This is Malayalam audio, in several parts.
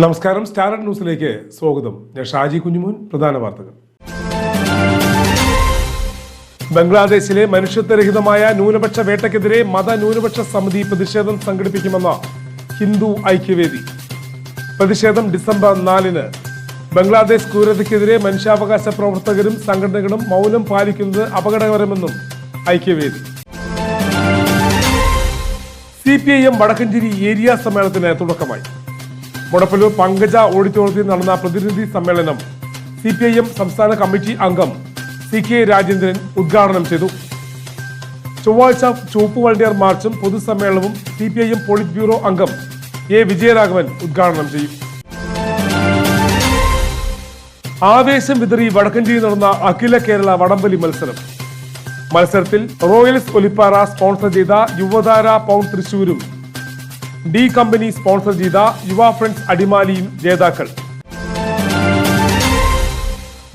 നമസ്കാരം. സ്റ്റാർ ന്യൂസിലേക്ക് സ്വാഗതം. ഞാൻ ഷാജി കുഞ്ഞുമോൻ. പ്രധാന വാർത്തകൾ. ബംഗ്ലാദേശിലെ മനുഷ്യത്വരഹിതമായ ന്യൂനപക്ഷ വേട്ടയ്ക്കെതിരെ മതന്യൂനപക്ഷ സമിതി പ്രതിഷേധം സംഘടിപ്പിക്കുമെന്ന ഹിന്ദു ഐക്യവേദി. പ്രതിഷേധം ഡിസംബർ 4-ന്. ബംഗ്ലാദേശ് ക്രൂരതയ്ക്കെതിരെ മനുഷ്യാവകാശ പ്രവർത്തകരും സംഘടനകളും മൗനം പാലിക്കുന്നത് അപകടകരമെന്നും ഐക്യവേദി. CPIM വടക്കഞ്ചേരി ഏരിയ സമ്മേളനത്തിന് തുടക്കമായി. മുടപ്പല്ലൂർ പങ്കജ ഓഡിറ്റോറിയത്തിൽ നടന്ന പ്രതിനിധി സമ്മേളനം CPIM സംസ്ഥാന കമ്മിറ്റി അംഗം CK രാജേന്ദ്രൻ ഉദ്ഘാടനം ചെയ്തു. ചൊവ്വാഴ്ച ചുവപ്പ് വളണ്ടിയർ മാർച്ചും പൊതുസമ്മേളനവും CPIM പോളിറ്റ് ബ്യൂറോ അംഗം A വിജയരാഘവൻ ഉദ്ഘാടനം ചെയ്യും. ആവേശം വിതറി വടക്കഞ്ചേരി നടന്ന അഖില കേരള വടംവലി മത്സരത്തിൽ റോയൽസ് ഒലിപ്പാറ സ്പോൺസർ ചെയ്ത യുവതാര പൗണ്ട് തൃശൂരും ഡി കമ്പനി സ്പോൺസർ ചെയ്ത യുവ ഫ്രണ്ട്സ് അടിമാലിയും ജേതാക്കൾ.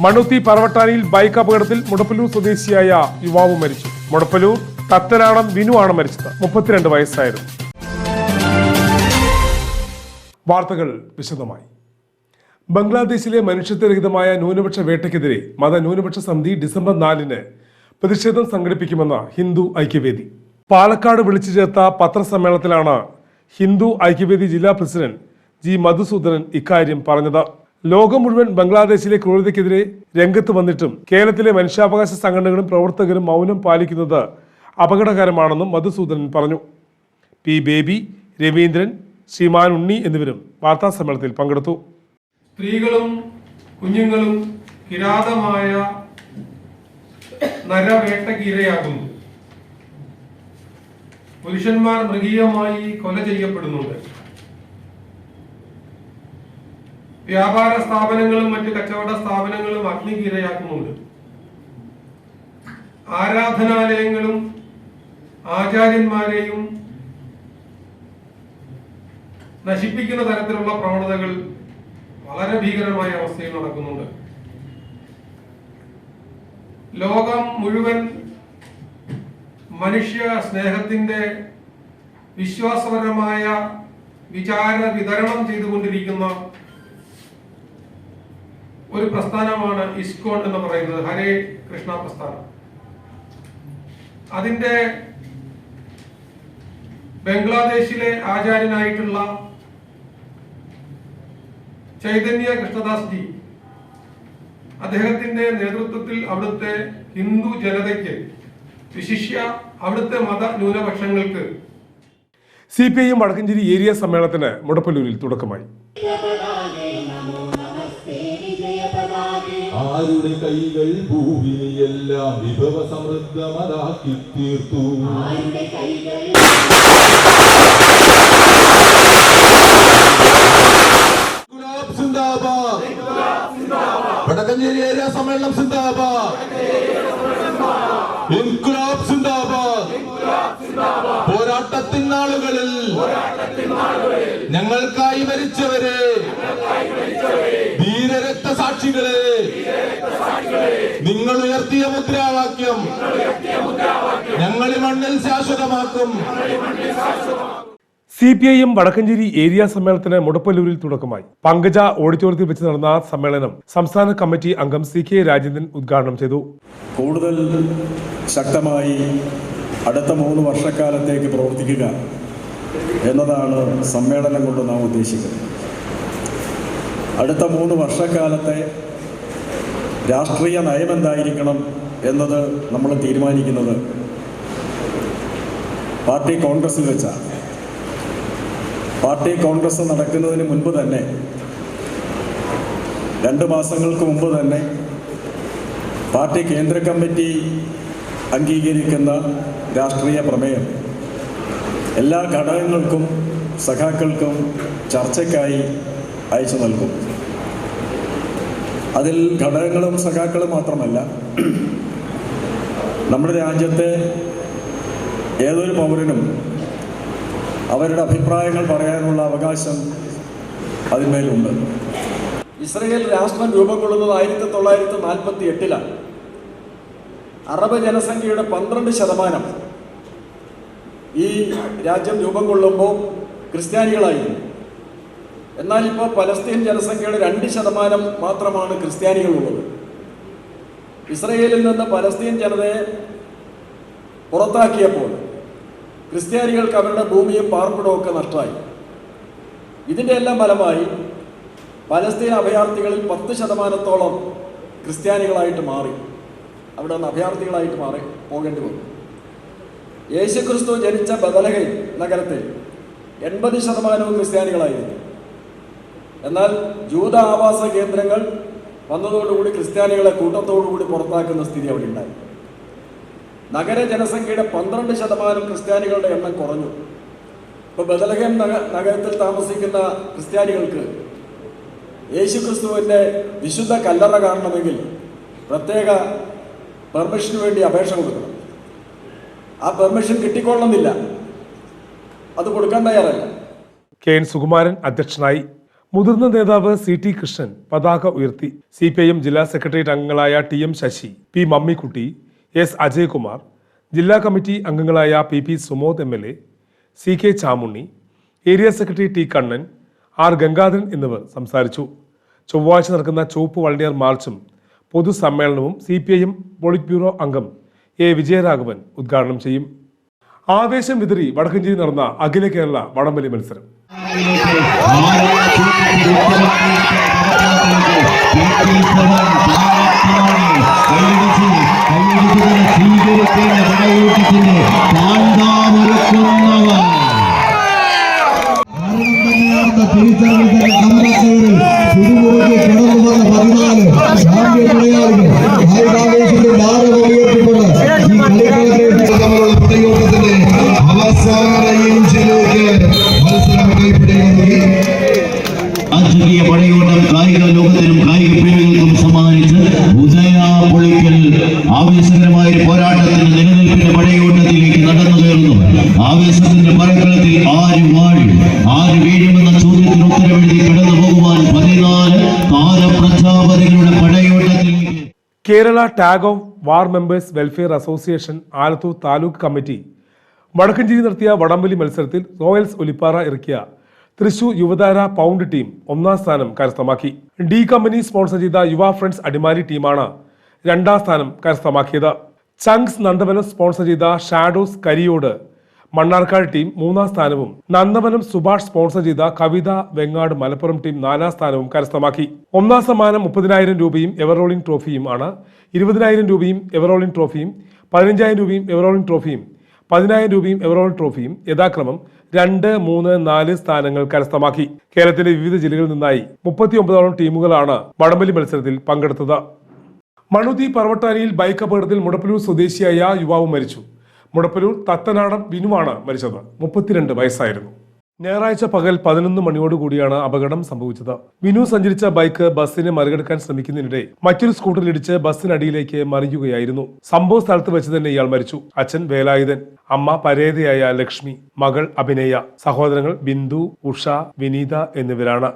മണ്ണുത്തി പറവട്ടാനിയിൽ ബൈക്ക് അപകടത്തിൽ മുടപ്പല്ലൂർ സ്വദേശിയായ യുവാവ് മരിച്ചു. മുടപ്പല്ലൂർ തത്തനാടൻ വിനു ആണ് മരിച്ചത്. 32 വയസ്സായിരുന്നു. വാർത്തകൾ വിശദമായി. ബംഗ്ലാദേശിലെ മനുഷ്യത്വരഹിതമായ ന്യൂനപക്ഷ വേട്ടയ്ക്കെതിരെ മതന്യൂനപക്ഷ സമിതി ഡിസംബർ 4-ന് പ്രതിഷേധം സംഘടിപ്പിക്കുമെന്ന ഹിന്ദു ഐക്യവേദി. പാലക്കാട് വിളിച്ചു ചേർത്ത പത്രസമ്മേളനത്തിലാണ് ഹിന്ദു ഐക്യവേദി ജില്ലാ പ്രസിഡന്റ് G മധുസൂദനൻ ഇക്കാര്യം പറഞ്ഞത്. ലോകം മുഴുവൻ ബംഗ്ലാദേശിലെ ക്രൂരതയ്ക്കെതിരെ രംഗത്ത് വന്നിട്ടും കേരളത്തിലെ മനുഷ്യാവകാശ സംഘടനകളും പ്രവർത്തകരും മൗനം പാലിക്കുന്നത് അപകടകരമാണെന്നും മധുസൂദനൻ പറഞ്ഞു. P ബേബി, രവീന്ദ്രൻ, ശ്രീമാൻ ഉണ്ണി എന്നിവരും വാർത്താ സമ്മേളനത്തിൽ പങ്കെടുത്തു. സ്ത്രീകളും കുഞ്ഞുങ്ങളും കിരാതമായ നരവേട്ടയ്ക്ക് ഇരയാകുന്നു. പുരുഷന്മാർ മൃഗീയമായി കൊല ചെയ്യപ്പെടുന്നുണ്ട്. വ്യാപാര സ്ഥാപനങ്ങളും മറ്റ് കച്ചവട സ്ഥാപനങ്ങളും അഗ്നിക്ക് ഇരയാക്കുന്നുണ്ട്. ആരാധനാലയങ്ങളും ആചാര്യന്മാരെയും നശിപ്പിക്കുന്ന തരത്തിലുള്ള പ്രവണതകൾ വളരെ ഭീകരമായ അവസ്ഥയിൽ നടക്കുന്നുണ്ട്. ലോകം മുഴുവൻ മനുഷ്യ സ്നേഹത്തിന്റെ വിശ്വാസപരമായ വിചാര വിതരണം ചെയ്തുകൊണ്ടിരിക്കുന്ന ഒരു പ്രസ്ഥാനമാണ് ഇസ്കോൺ എന്ന് പറയുന്നത്, ഹരേ കൃഷ്ണ പ്രസ്ഥാനം. അതിന്റെ ബംഗ്ലാദേശിലെ ആചാര്യനായിട്ടുള്ള ചൈതന്യ കൃഷ്ണദാസ് ജി, അദ്ദേഹത്തിന്റെ നേതൃത്വത്തിൽ അവിടുത്തെ ഹിന്ദു ജനതയ്ക്ക്, വിശിഷ്യ അവിടുത്തെ മത ന്യൂനപക്ഷങ്ങൾക്ക് CPIM വടക്കഞ്ചേരി ഏരിയ സമ്മേളനത്തിന് മുടപ്പല്ലൂരിൽ തുടക്കമായി. ആരുടെ കൈകൾ ഭൂമിയെല്ലാം വിഭവ സമൃദ്ധമതാക്കി തീർത്തു. വടക്കഞ്ചേരി ഏരിയ സമ്മേളനം സിന്ദാബാദ്. ഇൻക്ലാബ് സിന്ദാബാദ്. പോരാട്ടത്തിൻ നാളുകളിൽ ഞങ്ങൾക്കായി മരിച്ചവരെ, ധീരരക്തസാക്ഷികളെ, നിങ്ങൾ ഉയർത്തിയ മുദ്രാവാക്യം ഞങ്ങൾ ഈ മണ്ണിൽ ശാശ്വതമാക്കും. CPIM വടക്കഞ്ചേരി ഏരിയ സമ്മേളനത്തിന് മുടപ്പല്ലൂരിൽ തുടക്കമായി. പങ്കജ ഓഡിറ്റോറിയത്തിൽ വെച്ച് നടന്ന സമ്മേളനം സംസ്ഥാന കമ്മിറ്റി അംഗം CK രാജേന്ദ്രൻ ഉദ്ഘാടനം ചെയ്തു. കൂടുതൽ ശക്തമായി അടുത്ത 3 വർഷക്കാലത്തേക്ക് പ്രവർത്തിക്കുക എന്നതാണ് സമ്മേളനം കൊണ്ട് നാം ഉദ്ദേശിക്കുന്നത്. അടുത്ത 3 വർഷക്കാലത്തെ രാഷ്ട്രീയ നയമെന്തായിരിക്കണം എന്നത് നമ്മൾ തീരുമാനിക്കുന്നത് പാർട്ടി കോൺഗ്രസിൽ വെച്ചാണ്. പാർട്ടി കോൺഗ്രസ് നടക്കുന്നതിന് മുൻപ് തന്നെ, 2 മാസങ്ങൾക്ക് മുമ്പ് തന്നെ പാർട്ടി കേന്ദ്ര കമ്മിറ്റി അംഗീകരിക്കുന്ന രാഷ്ട്രീയ പ്രമേയം എല്ലാ ഘടകങ്ങൾക്കും സഖാക്കൾക്കും ചർച്ചയ്ക്കായി അയച്ചു നൽകും. അതിൽ ഘടകങ്ങളും സഖാക്കളും മാത്രമല്ല, നമ്മുടെ രാജ്യത്തെ ഏതൊരു പൗരനും അവരുടെ അഭിപ്രായങ്ങൾ പറയാനുള്ള അവകാശം അതിന്മേലുണ്ട്. ഇസ്രയേൽ രാഷ്ട്രം രൂപം കൊള്ളുന്നത് 1948-ലാണ്. അറബ് ജനസംഖ്യയുടെ 12% ഈ രാജ്യം രൂപം കൊള്ളുമ്പോൾ ക്രിസ്ത്യാനികളായിരുന്നു. എന്നാൽ ഇപ്പോൾ പലസ്തീൻ ജനസംഖ്യയുടെ 2% മാത്രമാണ് ക്രിസ്ത്യാനികളുള്ളത്. ഇസ്രയേലിൽ നിന്ന് പലസ്തീൻ ജനതയെ പുറത്താക്കിയപ്പോൾ ക്രിസ്ത്യാനികൾക്ക് അവരുടെ ഭൂമിയും പാർപ്പിടവും ഒക്കെ നഷ്ടമായി. ഇതിൻ്റെ എല്ലാം ഫലമായി പലസ്തീൻ അഭയാർത്ഥികളിൽ 10% ക്രിസ്ത്യാനികളായിട്ട് മാറി. അവിടെ നിന്ന് അഭയാർത്ഥികളായിട്ട് മാറി പോകേണ്ടി വന്നു. യേശുക്രിസ്തു ജനിച്ച ബദലഹേം നഗരത്തിൽ 80% ക്രിസ്ത്യാനികളായിരുന്നു. എന്നാൽ ജൂത ആവാസ കേന്ദ്രങ്ങൾ വന്നതോടുകൂടി ക്രിസ്ത്യാനികളെ കൂട്ടത്തോടുകൂടി പുറത്താക്കുന്ന സ്ഥിതി അവിടെ ഉണ്ടായി. നഗര ജനസംഖ്യയുടെ 12% ക്രിസ്ത്യാനികളുടെ എണ്ണം കുറഞ്ഞു. ഇപ്പോൾ ബദലഹേം നഗരത്തിൽ താമസിക്കുന്ന ക്രിസ്ത്യാനികൾക്ക് യേശുക്രിസ്തുവിൻ്റെ വിശുദ്ധ കല്ലറ കാണണമെങ്കിൽ പ്രത്യേക പെർമിഷന് വേണ്ടി അപേക്ഷ കൊടുക്കണം. ആ പെർമിഷൻ കിട്ടിക്കൊള്ളുന്നില്ല, അത് കൊടുക്കാൻ തയ്യാറല്ല. കെ.എൻ. സുകുമാരൻ അധ്യക്ഷനായി. മുതിർന്ന നേതാവ് CT കൃഷ്ണൻ പതാക ഉയർത്തി. CPIM ജില്ലാ സെക്രട്ടേറിയറ്റ് അംഗങ്ങളായ TM Sasi, P Mammikutty, S Ajaykumar, ജില്ലാ കമ്മിറ്റി അംഗങ്ങളായ PP Sumod MLA, CK Chamunni, area secretary T Kannan, R Gangadharan എന്നിവർ സംസാരിച്ചു. ചൊവ്വാഴ്ച നടക്കുന്ന ചുവപ്പ് വളണ്ടിയർ മാർച്ചും പൊതുസമ്മേളനവും CPIM പോളിറ്റ് ബ്യൂറോ അംഗം A വിജയരാഘവൻ ഉദ്ഘാടനം ചെയ്യും. ആവേശം വിതറി വടക്കഞ്ചേരി നടന്ന അഖില കേരള വടംവലി മത്സരം. ആധുനിക പടയോട്ടം കായിക ലോകത്തിനും കായിക പ്രേമികൾക്കും സമ്മാനിച്ച് ഉദയാപൊളിക്കൽ ആവേശകരമായ ഒരു പോരാട്ടത്തിന് നിലനിൽപ്പിന്റെ പടയോട്ടത്തിലേക്ക് നടന്നു കയറുന്നു. ആവേശത്തിന്റെ പറക്കളത്തിൽ ആര് വാഴും ആര് വീഴുമെന്ന ചോദ്യത്തിന് ഉത്തരവെഴുതി കടന്നു പോകുവാൻ 14 താരപ്രജാപതികളുടെ പടയോട്ടത്തിലേക്ക്. Kerala tug of war members welfare association Alathur taluk committee Vadakkanchery നടത്തിയ വടംവലി മത്സരത്തിൽ റോയൽസ് ഒലിപ്പാറ ഇറക്കിയ തൃശൂർ യുവതാര പൗണ്ട് ടീം 1ാം സ്ഥാനം കരസ്ഥമാക്കി. ഡി കമ്പനി സ്പോൺസർ ചെയ്ത യുവ ഫ്രണ്ട്സ് അടിമാലി ടീമാണ് 2ാം സ്ഥാനം കരസ്ഥമാക്കിയത്. ചങ്സ് നന്ദവനം സ്പോൺസർ ചെയ്ത ഷാഡോസ് കരിയോട് മണ്ണാർക്കാട് ടീം 3ാം സ്ഥാനവും നന്ദവനം സുഭാഷ് സ്പോൺസർ ചെയ്ത കവിത വെങ്ങാട് മലപ്പുറം ടീം 4ാം സ്ഥാനവും കരസ്ഥമാക്കി. 1ാം സമ്മാനം 30,000 രൂപയും എവറോളിംഗ് ട്രോഫിയും ആണ്. 20,000 രൂപയും എവറോളിംഗ് ട്രോഫിയും 15,000 രൂപയും എവറോളിംഗ് ട്രോഫിയും 10,000 രൂപയും എവറോളിംഗ് ട്രോഫിയും യഥാക്രമം 2, 3, 4 സ്ഥാനങ്ങൾ കരസ്ഥമാക്കി. കേരളത്തിലെ വിവിധ ജില്ലകളിൽ നിന്നായി 39 ടീമുകളാണ് വടംവലി മത്സരത്തിൽ പങ്കെടുത്തത്. മണുതി പർവട്ടാനിയിൽ ബൈക്ക് അപകടത്തിൽ മുടപ്പലൂർ സ്വദേശിയായ യുവാവ് മരിച്ചു. മുടപ്പലൂർ തത്തനാടം ബിനുവാണ് മരിച്ചത്. 32 വയസ്സായിരുന്നു. ഞായറാഴ്ച പകൽ 11 മണിയോടുകൂടിയാണ് അപകടം സംഭവിച്ചത്. വിനു സഞ്ചരിച്ച ബൈക്ക് ബസ്സിനെ മറികടക്കാൻ ശ്രമിക്കുന്നതിനിടെ മറ്റൊരു സ്കൂട്ടറിലിടിച്ച് ബസ്സിനടിയിലേക്ക് മറിയുകയായിരുന്നു. സംഭവ സ്ഥലത്ത് വെച്ച് തന്നെ ഇയാൾ മരിച്ചു. അച്ഛൻ വേലായുധൻ, അമ്മ പരേതയായ ലക്ഷ്മി, മകൾ അഭിനയ, സഹോദരങ്ങൾ ബിന്ദു, ഉഷ, വിനീത എന്നിവരാണ്.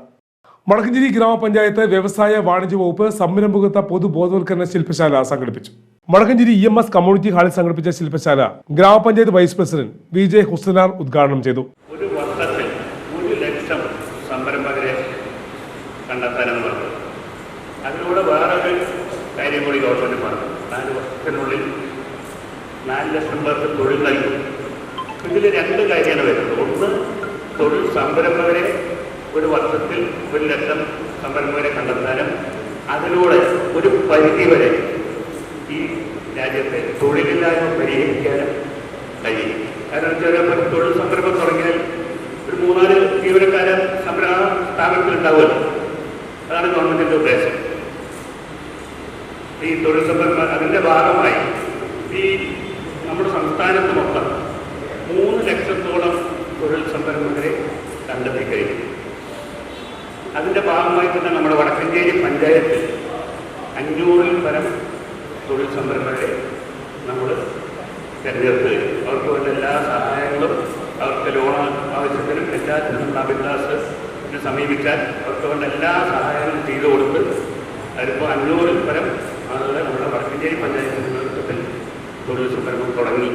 വടക്കഞ്ചേരി ഗ്രാമപഞ്ചായത്ത് വ്യവസായ വാണിജ്യ വകുപ്പ് സംരംഭകത്വ പൊതുബോധവൽക്കരണ ശില്പശാല സംഘടിപ്പിച്ചു. വടക്കഞ്ചേരി EMS കമ്മ്യൂണിറ്റി ഹാളിൽ സംഘടിപ്പിച്ച ശില്പശാല ഗ്രാമപഞ്ചായത്ത് വൈസ് പ്രസിഡന്റ് VJ ഹുസനാർ ഉദ്ഘാടനം ചെയ്തു. ഒരു വർഷത്തിൽ 1 ലക്ഷം സംരംഭകരെ കണ്ടെത്താനെന്ന് പറഞ്ഞു. അതിലൂടെ വേറൊരു കാര്യം കൂടി ഗവൺമെന്റ് പറഞ്ഞു. 4 വർഷത്തിനുള്ളിൽ 4 ലക്ഷം പേർക്ക് തൊഴിൽ നൽകും. ഇതിൽ 2 കാര്യമാണ് വരുന്നത്. ഒന്ന്, തൊഴിൽ സംരംഭകരെ ഒരു വർഷത്തിൽ 1 ലക്ഷം സംരംഭകരെ കണ്ടെത്താനും അതിലൂടെ ഒരു പരിധി വരെ ഈ രാജ്യത്തെ തൊഴിലില്ലായ്മ പരിഹരിക്കാനും കഴിയും. കാരണം ചെറിയ തൊഴിൽ സംരംഭം തുടങ്ങിയാൽ ഒരു 3-4 ജീവനക്കാരൻ സ്ഥാപനത്തിൽ ഉണ്ടാവുമല്ലോ. അതാണ് ഗവൺമെന്റിന്റെ ഉദ്ദേശം. ഈ തൊഴിൽ സംരംഭം അതിൻ്റെ ഭാഗമായി ഈ നമ്മുടെ സംസ്ഥാനത്ത് മൊത്തം 3 ലക്ഷത്തോളം തൊഴിൽ സംരംഭകരെ കണ്ടെത്തി കഴിഞ്ഞു. അതിൻ്റെ ഭാഗമായി തന്നെ നമ്മുടെ വടക്കഞ്ചേരി പഞ്ചായത്തിൽ 500-ൽ പരം തൊഴിൽ സംരംഭകരെ നമ്മൾ തിരഞ്ഞെടുത്ത് കഴിഞ്ഞു. അവർക്ക് വേണ്ട എല്ലാ സഹായങ്ങളും, അവർക്ക് ലോൺ ആവശ്യത്തിനും എല്ലാത്തിനും നമ്മൾ അഭിലാഷനെ സമീപിച്ചാൽ അവർക്ക് വേണ്ട എല്ലാ സഹായങ്ങളും ചെയ്തു കൊടുത്ത് അതിപ്പോൾ 500-ൽ പരം ആളുകളെ നമ്മുടെ വടക്കഞ്ചേരി പഞ്ചായത്ത് നേതൃത്വത്തിൽ തൊഴിൽ സംരംഭം തുടങ്ങി.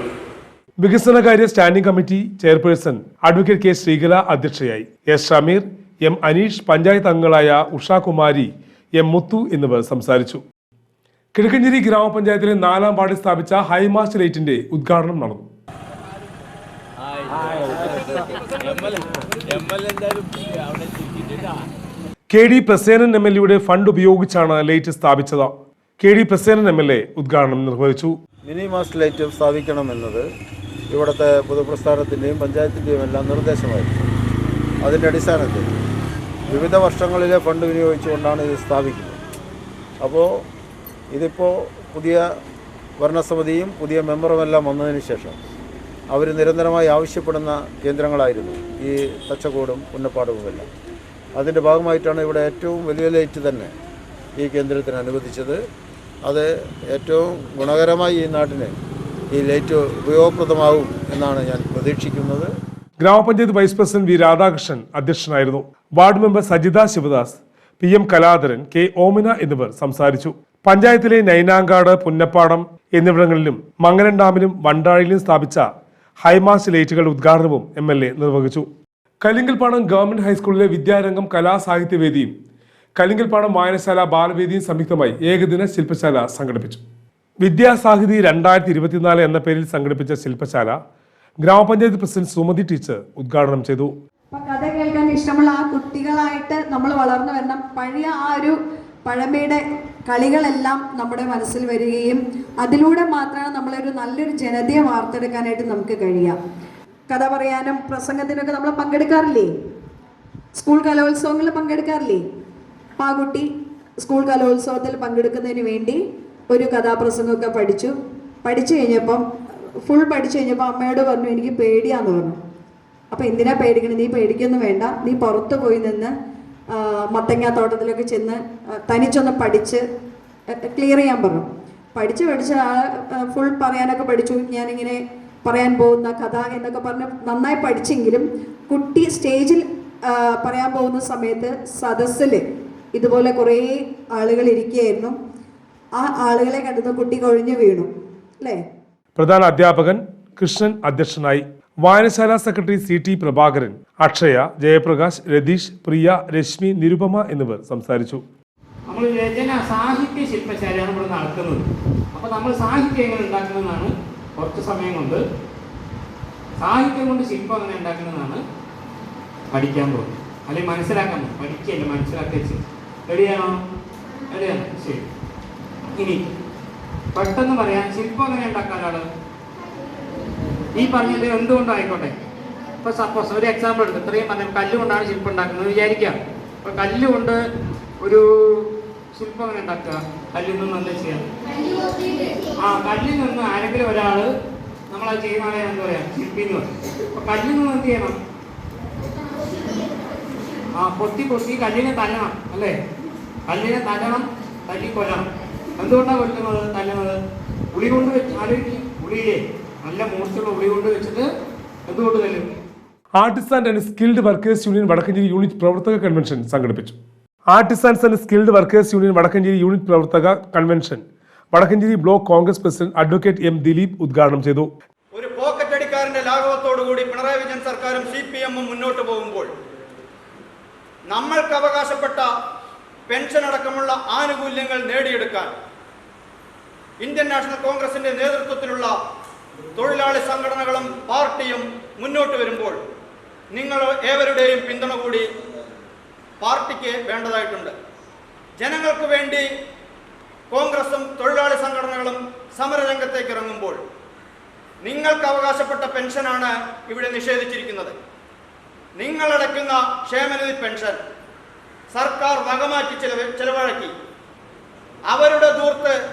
വികസനകാര്യ standing committee chairperson advocate K. Sreekala അധ്യക്ഷയായി. S. ഷമീർ, എം അനീഷ്, പഞ്ചായത്ത് അംഗങ്ങളായ ഉഷാകുമാരി, എം മുത്തു എന്നിവർ സംസാരിച്ചു. കിഴക്കഞ്ചേരി ഗ്രാമപഞ്ചായത്തിലെ 4-ാം വാർഡിൽ സ്ഥാപിച്ച ഹൈമാസ്റ്റ് ലൈറ്റിന്റെ ഉദ്ഘാടനം നടന്നു. KD പ്രസേനൻ MLA ഫണ്ട് ഉപയോഗിച്ചാണ് ലൈറ്റ് സ്ഥാപിച്ചത്. KD പ്രസേനൻ MLA ഉദ്ഘാടനം നിർവഹിച്ചു. മിനി മാസ്റ്റ് ലൈറ്റ് സ്ഥാപിക്കണമെന്നത് ഇവിടുത്തെ പൊതുപ്രസ്ഥാനത്തിൻ്റെയും പഞ്ചായത്തിൻ്റെയും എല്ലാം നിർദ്ദേശമായിരുന്നു. അതിൻ്റെ അടിസ്ഥാനത്തിൽ വിവിധ വർഷങ്ങളിലെ ഫണ്ട് വിനിയോഗിച്ചുകൊണ്ടാണ് ഇത് സ്ഥാപിക്കുന്നത്. അപ്പോൾ ഇതിപ്പോൾ പുതിയ ഭരണസമിതിയും പുതിയ മെമ്പറുമെല്ലാം വന്നതിന് ശേഷം അവർ നിരന്തരമായി ആവശ്യപ്പെടുന്ന കേന്ദ്രങ്ങളായിരുന്നു ഈ തച്ചക്കോടും പുന്നപ്പാടുമെല്ലാം. അതിൻ്റെ ഭാഗമായിട്ടാണ് ഇവിടെ ഏറ്റവും വലിയ ലൈറ്റ് തന്നെ ഈ കേന്ദ്രത്തിന് അനുവദിച്ചത്. അത് ഏറ്റവും ഗുണകരമായി ഈ നാട്ടിന് ഈ ലൈറ്റ് ഉപയോഗപ്രദമാവും എന്നാണ് ഞാൻ പ്രതീക്ഷിക്കുന്നത്. ഗ്രാമപഞ്ചായത്ത് വൈസ് പ്രസിഡന്റ് വി രാധാകൃഷ്ണൻ അധ്യക്ഷനായിരുന്നു. Ward member Sajitha Sivadas, PM Kaladharan, K Omina എന്നിവർ സംസാരിച്ചു. പഞ്ചായത്തിലെ നൈനാങ്കാട്, പുന്നപ്പാടം എന്നിവിടങ്ങളിലും മംഗലം ഡാമിലും വണ്ടാഴിയിലും സ്ഥാപിച്ച ഹൈമാസ്റ്റ് ലൈറ്റുകളുടെ ഉദ്ഘാടനവും MLA നിർവഹിച്ചു. കലിങ്കൽപ്പാടം ഗവൺമെന്റ് ഹൈസ്കൂളിലെ വിദ്യാരംഗം കലാസാഹിത്യവേദിയും കലിങ്കൽപ്പാടം വായനശാല ബാലവേദിയും സംയുക്തമായി ഏകദിന ശില്പശാല സംഘടിപ്പിച്ചു. വിദ്യാസാഹിതി 2024 എന്ന പേരിൽ സംഘടിപ്പിച്ച ശില്പശാല ഗ്രാമപഞ്ചായത്ത് പ്രസിഡന്റ് സുമതി ടീച്ചർ ഉദ്ഘാടനം ചെയ്തു. കഥ കേൾക്കാൻ ഇഷ്ടമുള്ള ആ കുട്ടികളായിട്ട് നമ്മൾ വളർന്നു വരണം. പഴയ ആ ഒരു പഴമയുടെ കളികളെല്ലാം നമ്മുടെ മനസ്സിൽ വരികയും അതിലൂടെ മാത്രമാണ് നമ്മളൊരു നല്ലൊരു ജനതയെ വാർത്തെടുക്കാനായിട്ട് നമുക്ക് കഴിയാം. കഥ പറയാനും പ്രസംഗത്തിനൊക്കെ നമ്മൾ പങ്കെടുക്കാറില്ലേ? സ്കൂൾ കലോത്സവങ്ങളിൽ പങ്കെടുക്കാറില്ലേ? അപ്പം ആ കുട്ടി സ്കൂൾ കലോത്സവത്തിൽ പങ്കെടുക്കുന്നതിന് വേണ്ടി ഒരു കഥാപ്രസംഗമൊക്കെ പഠിച്ചു കഴിഞ്ഞപ്പം ഫുൾ പഠിച്ചു കഴിഞ്ഞപ്പോൾ അമ്മയോട് പറഞ്ഞു എനിക്ക് പേടിയാന്ന് പറഞ്ഞു. അപ്പോൾ എന്തിനാ പേടിക്കണം? നീ പേടിക്കൊന്നും വേണ്ട, നീ പുറത്ത് പോയി നിന്ന് മത്തങ്ങ തോട്ടത്തിലൊക്കെ ചെന്ന് തനിച്ചൊന്ന് പഠിച്ച് ക്ലിയർ ചെയ്യാൻ പറഞ്ഞു. പഠിച്ച് ആൾ ഫുൾ പറയാനൊക്കെ പഠിച്ചു. ഞാനിങ്ങനെ പറയാൻ പോകുന്ന കഥ എന്നൊക്കെ പറഞ്ഞ് നന്നായി പഠിച്ചെങ്കിലും കുട്ടി സ്റ്റേജിൽ പറയാൻ പോകുന്ന സമയത്ത് സദസ്സിൽ ഇതുപോലെ കുറേ ആളുകൾ ഇരിക്കുകയായിരുന്നു. ആ ആളുകളെ കണ്ടത് കുട്ടി കൊഴിഞ്ഞു വീണു അല്ലേ? പ്രധാന അധ്യാപകൻ കൃഷ്ണൻ അധ്യക്ഷനായി. വായനശാല സെക്രട്ടറി CT പ്രഭാകരൻ, അക്ഷയ, ജയപ്രകാശ്, രതീഷ്, പ്രിയ, രശ്മി, നിരുപമ എന്നിവർ സംസാരിച്ചു. നമ്മൾ രചന സാഹിത്യ ശില്പശാലയാണ് ഇവിടെ നടക്കുന്നത്. അപ്പോൾ നമ്മൾ സാഹിത്യം എങ്ങനെ ഉണ്ടാക്കുന്നതാണ് കുറച്ച് സമയം കൊണ്ട്, സാഹിത്യം കൊണ്ട് ശില്പം എങ്ങനെ ഉണ്ടാക്കുന്നതാണ് പഠിക്കാൻ പോകുന്നത്, അല്ലെങ്കിൽ മനസ്സിലാക്കാൻ പോകും. പഠിക്കുകയല്ല, മനസ്സിലാക്കുക. റെഡിയാണോ? റെഡിയാണ്. ശരി. ഇനി പെട്ടെന്ന് പറയാൻ ശില്പം എങ്ങനെ ഉണ്ടാക്കാനാണ് ഈ പറഞ്ഞത് എന്തുകൊണ്ടായിക്കോട്ടെ. ഇപ്പോൾ സപ്പോസ് ഒരു എക്സാമ്പിൾ എടുത്ത് ഇത്രയും പറഞ്ഞാൽ കല്ലുകൊണ്ടാണ് ശില്പം ഉണ്ടാക്കുന്നത് വിചാരിക്കുക. അപ്പോൾ കല്ലുകൊണ്ട് ഒരു ശില്പം എങ്ങനെ ഉണ്ടാക്കുക? കല്ലിൽ നിന്ന് എന്താ ചെയ്യാം? കല്ലിൽ നിന്ന് ആരെങ്കിലും ഒരാൾ നമ്മളത് ചെയ്യുന്ന ആളെ എന്താ പറയാ? ശില്പി എന്ന് പറയും. അപ്പോൾ കല്ലിൽ നിന്ന് എന്ത് ചെയ്യണം? പൊത്തി കല്ലിനെ തല്ലണം അല്ലേ? കല്ലിനെ തല്ലണം, തല്ലിക്കൊല്ലണം. എന്തുകൊണ്ടാണ് കൊല്ലുന്നത്, തല്ലുന്നത്? ഉളി കൊണ്ട് വെച്ച് ആലോചിക്കും. ഉളിയിലെ നല്ല മൂർച്ചയുള്ള ഉളി കൊണ്ട് വെച്ചിട്ട് എന്തുകൊണ്ട് തല്ലും? Artisans and skilled workers union Vadakkanchery unit പ്രവർത്തക കൺവെൻഷൻ സംഘടിപ്പിച്ചു. Artisans and skilled workers union Vadakkanchery unit പ്രവർത്തക convention Vadakkanchery block Congress president advocate M Dileep ഉദ്ഘാടനം ചെയ്തു. ഒരു പോക്കറ്റടിക്കാരന്റെ ലാഘവത്തോടുകൂടി പിണറായി വിജയൻ സർക്കാരും CPM മുന്നോട്ട് പോകുമ്പോൾ നമ്മൾക്ക് അവകാശപ്പെട്ട പെൻഷൻ അടക്കമുള്ള ആനുകൂല്യങ്ങൾ നേടിയെടുക്കാൻ ഇന്ത്യൻ നാഷണൽ കോൺഗ്രസിന്റെ നേതൃത്വത്തിലുള്ള തൊഴിലാളി സംഘടനകളും പാർട്ടിയും മുന്നോട്ട് വരുമ്പോൾ നിങ്ങൾ ഏവരുടെയും പിന്തുണ കൂടി പാർട്ടിക്ക് വേണ്ടതായിട്ടുണ്ട്. ജനങ്ങൾക്ക് വേണ്ടി കോൺഗ്രസും തൊഴിലാളി സംഘടനകളും സമരരംഗത്തേക്ക് ഇറങ്ങുമ്പോൾ നിങ്ങൾക്ക് അവകാശപ്പെട്ട പെൻഷനാണ് ഇവിടെ നിഷേധിച്ചിരിക്കുന്നത്. നിങ്ങളടയ്ക്കുന്ന ക്ഷേമനിധി പെൻഷൻ സർക്കാർ വകമാറ്റി ചെലവാക്കി അവരുടെ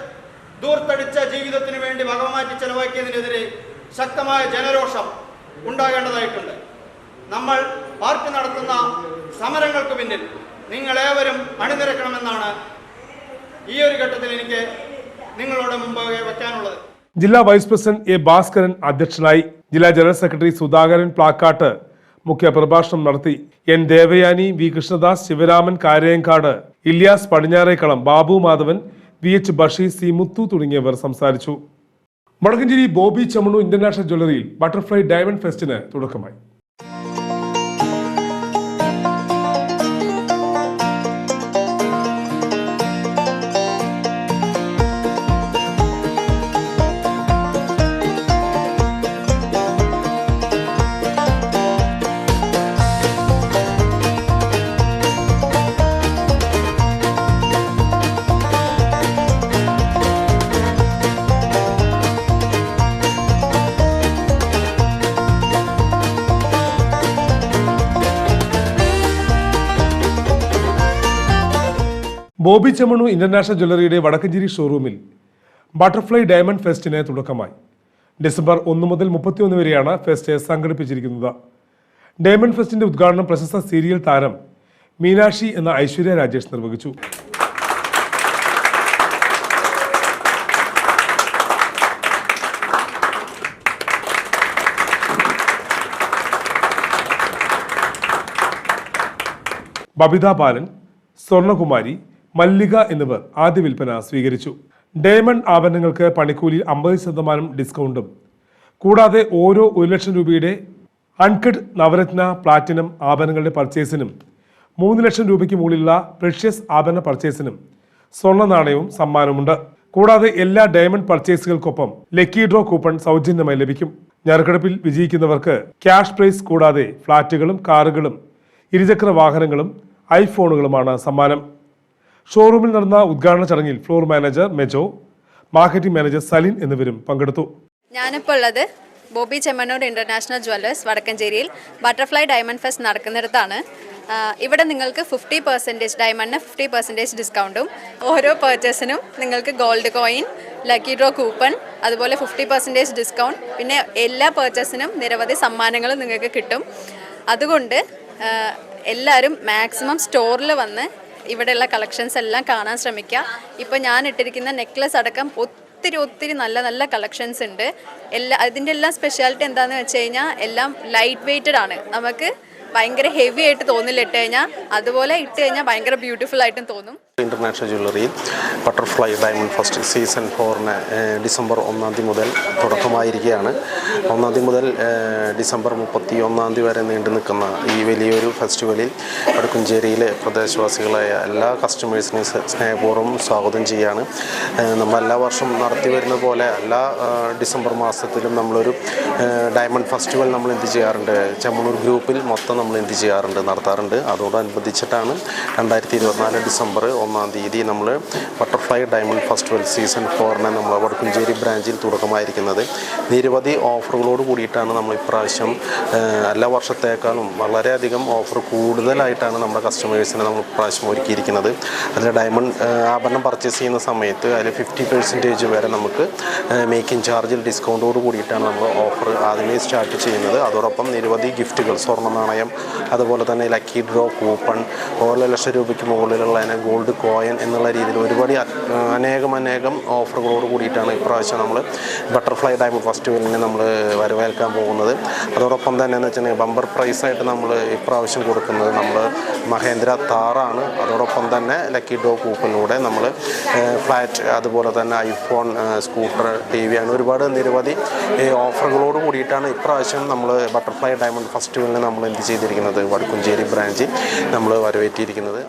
ദൂർത്തടിച്ച ജീവിതത്തിന് വേണ്ടി വകമാറ്റി ചെലവാക്കിയതിനെതിരെ ശക്തമായ ജനരോഷം ഉണ്ടാകേണ്ടതായിട്ടുണ്ട്. നമ്മൾ പാർട്ടി നടത്തുന്ന സമരങ്ങൾക്ക് പിന്നിൽ നിങ്ങളേവരും അണിനിരക്കണമെന്നാണ് ഈ ഒരു ഘട്ടത്തിൽ എനിക്ക് നിങ്ങളോട് മുമ്പാകെ വയ്ക്കാനുള്ളത്. ജില്ലാ വൈസ് പ്രസിഡന്റ് A ഭാസ്കരൻ അധ്യക്ഷനായി. ജില്ലാ ജനറൽ സെക്രട്ടറി സുധാകരൻ പ്ലാക്കാട്ട് മുഖ്യ പ്രഭാഷണം നടത്തി. N Devayani, V Krishnadas, Sivaraman Karayankad, Ilyas Padinjarekkalam, Babu Madhavan, VH Basheer, C Muthu തുടങ്ങിയവർ സംസാരിച്ചു. വടക്കഞ്ചേരി ബോബി ചമ്മണു ഇന്റർനാഷണൽ ജ്വല്ലറിയിൽ ബട്ടർഫ്ലൈ ഡയമണ്ട് ഫെസ്റ്റിന് തുടക്കമായി. ബോബി ചെമ്മണ്ണൂർ ഇന്റർനാഷണൽ ജ്വല്ലറിയുടെ വടക്കഞ്ചേരി ഷോറൂമിൽ ബട്ടർഫ്ലൈ ഡയമണ്ട് ഫെസ്റ്റിന് തുടക്കമായി. ഡിസംബർ 1 മുതൽ 31 വരെയാണ് ഫെസ്റ്റ് സംഘടിപ്പിച്ചിരിക്കുന്നത്. ഡയമണ്ട് ഫെസ്റ്റിന്റെ ഉദ്ഘാടനം പ്രശസ്ത സീരിയൽ താരം മീനാക്ഷി എന്ന ഐശ്വര്യ രാജേഷ് നിർവഹിച്ചു. ബബിത ബാലൻ, സ്വർണകുമാരി, മല്ലിക എന്നിവർ ആദ്യ വിൽപ്പന സ്വീകരിച്ചു. ഡയമണ്ട് ആഭരണങ്ങൾക്ക് പണിക്കൂലിയിൽ 50% ഡിസ്കൗണ്ടും കൂടാതെ ഓരോ 1 ലക്ഷം രൂപയുടെ അൺകട്ട് നവരത്ന പ്ലാറ്റിനം ആഭരണങ്ങളുടെ പർച്ചേസിനും 3 ലക്ഷം രൂപയ്ക്ക് മുകളിലുള്ള പ്രഷ്യസ് ആഭരണ പർച്ചേസിനും സ്വർണ്ണ നാണയവും സമ്മാനമുണ്ട്. കൂടാതെ എല്ലാ ഡയമണ്ട് പർച്ചേസുകൾക്കൊപ്പം ലക്കി ഡ്രോ കൂപ്പൺ സൗജന്യമായി ലഭിക്കും. നറുക്കെടുപ്പിൽ വിജയിക്കുന്നവർക്ക് ക്യാഷ് പ്രൈസ് കൂടാതെ ഫ്ളാറ്റുകളും കാറുകളും ഇരുചക്ര വാഹനങ്ങളും ഐഫോണുകളുമാണ് സമ്മാനം. ഷോറൂമിൽ നടന്ന ഉദ്ഘാടന ചടങ്ങിൽ floor manager Mejo, marketing manager Salin എന്നിവരും പങ്കെടുത്തു. ഞാനിപ്പോൾ ഉള്ളത് ബോബി ചെമ്മണ്ണൂർ ഇന്റർനാഷണൽ ജ്വല്ലേഴ്സ് വടക്കഞ്ചേരിയിൽ ബട്ടർഫ്ലൈ ഡയമണ്ട് ഫെസ്റ്റ് നടക്കുന്നിടത്താണ്. ഇവിടെ നിങ്ങൾക്ക് 50% ഡയമണ്ടിന് 50% ഡിസ്കൗണ്ടും ഓരോ പർച്ചേസിനും നിങ്ങൾക്ക് gold coin, lucky draw coupon, അതുപോലെ 50% ഡിസ്കൗണ്ട്, പിന്നെ എല്ലാ പർച്ചേസിനും നിരവധി സമ്മാനങ്ങളും നിങ്ങൾക്ക് കിട്ടും. അതുകൊണ്ട് എല്ലാവരും മാക്സിമം സ്റ്റോറിൽ വന്ന് ഇവിടെയുള്ള കളക്ഷൻസ് എല്ലാം കാണാൻ ശ്രമിക്കുക. ഇപ്പോൾ ഞാൻ ഇട്ടിരിക്കുന്ന നെക്ലസ് അടക്കം ഒത്തിരി നല്ല നല്ല കളക്ഷൻസ് ഉണ്ട്. അതിൻ്റെ എല്ലാം സ്പെഷ്യാലിറ്റി എന്താണെന്ന് വെച്ച് കഴിഞ്ഞാൽ എല്ലാം ലൈറ്റ് വെയ്റ്റഡ് ആണ്. നമുക്ക് ഭയങ്കര ഹെവി ആയിട്ട് തോന്നില്ല ഇട്ട് കഴിഞ്ഞാൽ, അതുപോലെ ഇട്ട് കഴിഞ്ഞാൽ ഭയങ്കര ബ്യൂട്ടിഫുൾ ആയിട്ടും തോന്നും. ഇന്റർനാഷണൽ ജ്വല്ലറിയിൽ butterfly diamond fest season 4 December 1 മുതൽ തുടക്കമായിരിക്കുകയാണ്. 1 മുതൽ ഡിസംബർ 31 വരെ നീണ്ടു നിൽക്കുന്ന ഈ വലിയൊരു ഫെസ്റ്റിവലിൽ വടക്കഞ്ചേരിയിലെ പ്രദേശവാസികളായ എല്ലാ കസ്റ്റമേഴ്സിനെയും സ്നേഹപൂർവ്വം സ്വാഗതം ചെയ്യുകയാണ്. നമ്മൾ എല്ലാ വർഷം നടത്തി വരുന്ന പോലെ എല്ലാ ഡിസംബർ മാസത്തിലും നമ്മളൊരു ഡയമണ്ട് ഫെസ്റ്റിവൽ നമ്മൾ എന്ത് ചെയ്യാറുണ്ട്, ചെമ്മണ്ണൂർ ഗ്രൂപ്പിൽ മൊത്തം നമ്മൾ എന്ത് ചെയ്യാറുണ്ട്, നടത്താറുണ്ട്. അതോടനുബന്ധിച്ചിട്ടാണ് 2024 ഡിസംബർ 1 നമ്മൾ ബട്ടർഫ്ലൈ ഡയമണ്ട് ഫെസ്റ്റിവൽ സീസൺ 4 നമ്മൾ വടക്കഞ്ചേരി ബ്രാഞ്ചിൽ തുടക്കമായിരിക്കുന്നത്. നിരവധി ഓഫറുകളോട് കൂടിയിട്ടാണ് നമ്മൾ ഇപ്രാവശ്യം എല്ലാ വർഷത്തേക്കാളും വളരെയധികം ഓഫർ കൂടുതലായിട്ടാണ് നമ്മുടെ കസ്റ്റമേഴ്സിനെ നമ്മൾ ഇപ്രാവശ്യം ഒരുക്കിയിരിക്കുന്നത്. അതിൽ ഡയമണ്ട് ആഭരണം പർച്ചേസ് ചെയ്യുന്ന സമയത്ത് അതിൽ 50% വരെ നമുക്ക് മേക്കിംഗ് ചാർജിൽ ഡിസ്കൗണ്ടോട് കൂടിയിട്ടാണ് നമ്മൾ ഓഫർ ആദ്യമേ സ്റ്റാർട്ട് ചെയ്യുന്നത്. അതോടൊപ്പം നിരവധി ഗിഫ്റ്റുകൾ, സ്വർണ്ണ നാണയം, അതുപോലെ തന്നെ ലക്കി ഡ്രോ കൂപ്പൺ, 1 ലക്ഷം രൂപയ്ക്ക് മുകളിലുള്ള ഗോൾഡ് കോയിൻ എന്നുള്ള രീതിയിൽ ഒരുപാട് അനേകം ഓഫറുകളോട് കൂടിയിട്ടാണ് ഇപ്രാവശ്യം നമ്മൾ ബട്ടർഫ്ലൈ ഡയമണ്ട് ഫെസ്റ്റിവലിനെ നമ്മൾ വരവേൽക്കാൻ പോകുന്നത്. അതോടൊപ്പം തന്നെ എന്ന് വെച്ചിട്ടുണ്ടെങ്കിൽ ബമ്പർ പ്രൈസായിട്ട് നമ്മൾ ഇപ്രാവശ്യം കൊടുക്കുന്നത് നമ്മൾ മഹേന്ദ്ര താറാണ്. അതോടൊപ്പം തന്നെ ലക്കി ഡ്രോ കൂപ്പണിലൂടെ നമ്മൾ ഫ്ലാറ്റ്, അതുപോലെ തന്നെ ഐഫോൺ, സ്കൂട്ടർ, TV ആണ് ഒരുപാട് നിരവധി ഓഫറുകളോട് കൂടിയിട്ടാണ് ഇപ്രാവശ്യം നമ്മൾ ബട്ടർഫ്ലൈ ഡയമണ്ട് ഫെസ്റ്റിവലിനെ നമ്മൾ എന്ത് ചെയ്തിരിക്കുന്നത്, വടക്കഞ്ചേരി ബ്രാഞ്ചിൽ നമ്മൾ വരവേറ്റിയിരിക്കുന്നത്.